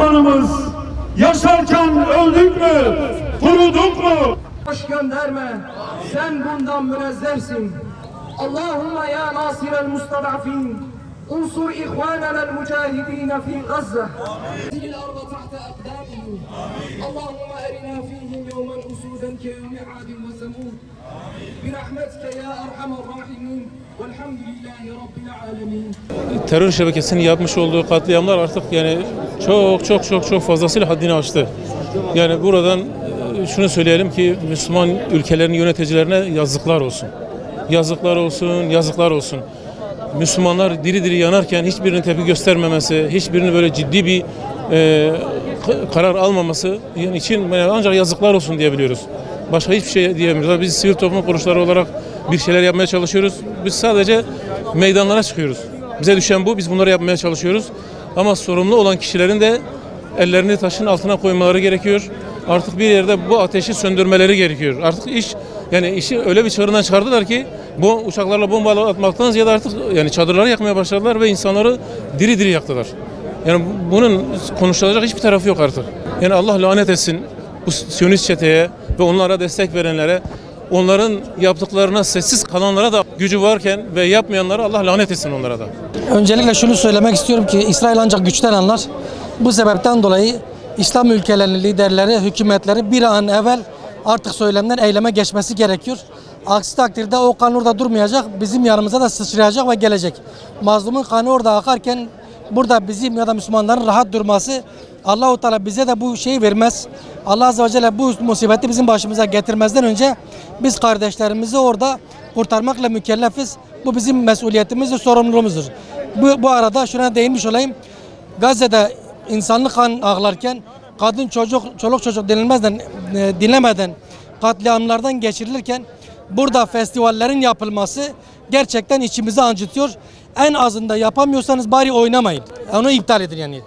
vatanımız. Yaşarken öldük mü, kuruduk mu? Boş gönderme, sen bundan münezzehsin. Allahümme ya nasirel mustadafin, unsur ihvanenel mücahidine fi Gazze. Zil arda tahta akdamihim. Allahümme erina fihim yevmen usuden ke yevmi adin ve zemud. Birahmetike ya erhamer rahimin. Velhamdülillahi rabbil alemin. Terör şebekesinin yapmış olduğu katliamlar artık yani çok fazlasıyla haddini aştı. Yani buradan şunu söyleyelim ki Müslüman ülkelerin yöneticilerine yazıklar olsun. Yazıklar olsun, yazıklar olsun. Müslümanlar diri diri yanarken hiçbirinin tepki göstermemesi, hiçbirinin böyle ciddi bir karar almaması için ancak yazıklar olsun diyebiliyoruz. Başka hiçbir şey diyemiyoruz. Biz sivil toplum kuruluşları olarak bir şeyler yapmaya çalışıyoruz. Biz sadece meydanlara çıkıyoruz. Bize düşen bu, biz bunları yapmaya çalışıyoruz. Ama sorumlu olan kişilerin de ellerini taşın altına koymaları gerekiyor. Artık bir yerde bu ateşi söndürmeleri gerekiyor. Artık işi öyle bir çığırından çıkardılar ki bu uçaklarla bomba atmaktan ziyade artık yani çadırları yakmaya başladılar ve insanları diri diri yaktılar. Yani bunun konuşulacak hiçbir tarafı yok artık. Yani Allah lanet etsin bu Siyonist çeteye ve onlara destek verenlere, onların yaptıklarına sessiz kalanlara da gücü varken ve yapmayanlara Allah lanet etsin onlara da. Öncelikle şunu söylemek istiyorum ki İsrail ancak güçten anlar. Bu sebepten dolayı İslam ülkelerinin liderleri, hükümetleri bir an evvel artık söylemden eyleme geçmesi gerekiyor. Aksi takdirde o kan orada durmayacak, bizim yanımıza da sıçrayacak ve gelecek. Mazlumun kanı orada akarken burada bizim ya da Müslümanların rahat durması, Allah-u Teala bize de bu şeyi vermez. Allah Azze ve Celle bu musibeti bizim başımıza getirmezden önce biz kardeşlerimizi orada kurtarmakla mükellefiz. Bu bizim mesuliyetimizdir, sorumluluğumuzdur. Bu arada şuna değinmiş olayım. Gazze'de insanlık kan ağlarken kadın çoluk çocuk dinlemeden katliamlardan geçirilirken burada festivallerin yapılması gerçekten içimizi acıtıyor. En azında yapamıyorsanız bari oynamayın. Onu iptal edin yani.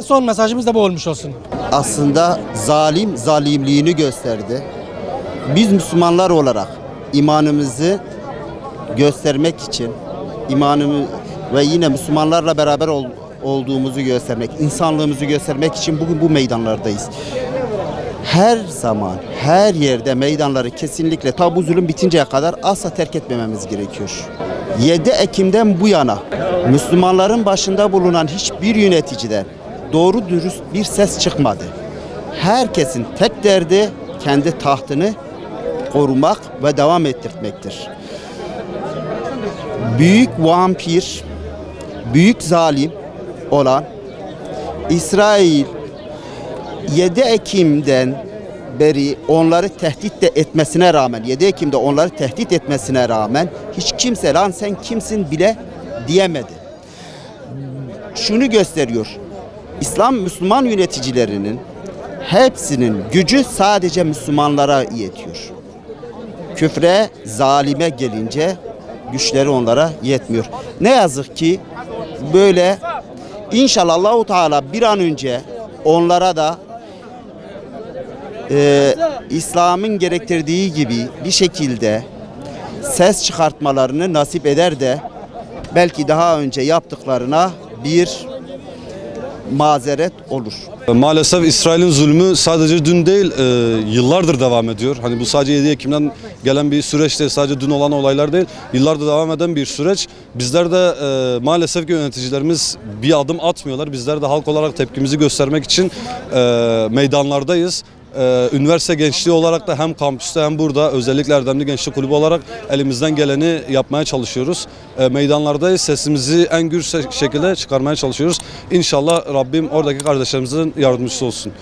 Son mesajımız da bu olmuş olsun. Aslında zalim zalimliğini gösterdi. Biz Müslümanlar olarak imanımızı göstermek için, imanımı ve yine Müslümanlarla beraber olduğumuzu göstermek, insanlığımızı göstermek için bugün bu meydanlardayız. Her zaman, her yerde meydanları kesinlikle ta bu zulüm bitinceye kadar asla terk etmememiz gerekiyor. 7 Ekim'den bu yana Müslümanların başında bulunan hiçbir yöneticiden doğru dürüst bir ses çıkmadı. Herkesin tek derdi kendi tahtını korumak ve devam ettirmektir. Büyük vampir, büyük zalim olan İsrail 7 Ekim'den beri onları tehdit de etmesine rağmen, 7 Ekim'de onları tehdit etmesine rağmen hiç kimse lan sen kimsin bile diyemedi. Şunu gösteriyor. Müslüman yöneticilerinin hepsinin gücü sadece Müslümanlara yetiyor. Küfre, zalime gelince güçleri onlara yetmiyor. Ne yazık ki böyle inşallah Allah-u Teala bir an önce onlara da İslam'ın gerektirdiği gibi bir şekilde ses çıkartmalarını nasip eder de belki daha önce yaptıklarına bir mazeret olur. Maalesef İsrail'in zulmü sadece dün değil, yıllardır devam ediyor. Hani bu sadece 7 Ekim'den gelen bir süreç değil, sadece dün olan olaylar değil, yıllardır devam eden bir süreç. Bizler de maalesef ki yöneticilerimiz bir adım atmıyorlar. Bizler de halk olarak tepkimizi göstermek için meydanlardayız. Üniversite gençliği olarak da hem kampüste hem burada özellikle Erdemli Gençlik Kulübü olarak elimizden geleni yapmaya çalışıyoruz. Meydanlardayız, sesimizi en gür şekilde çıkarmaya çalışıyoruz. İnşallah Rabbim oradaki kardeşlerimizin yardımcısı olsun.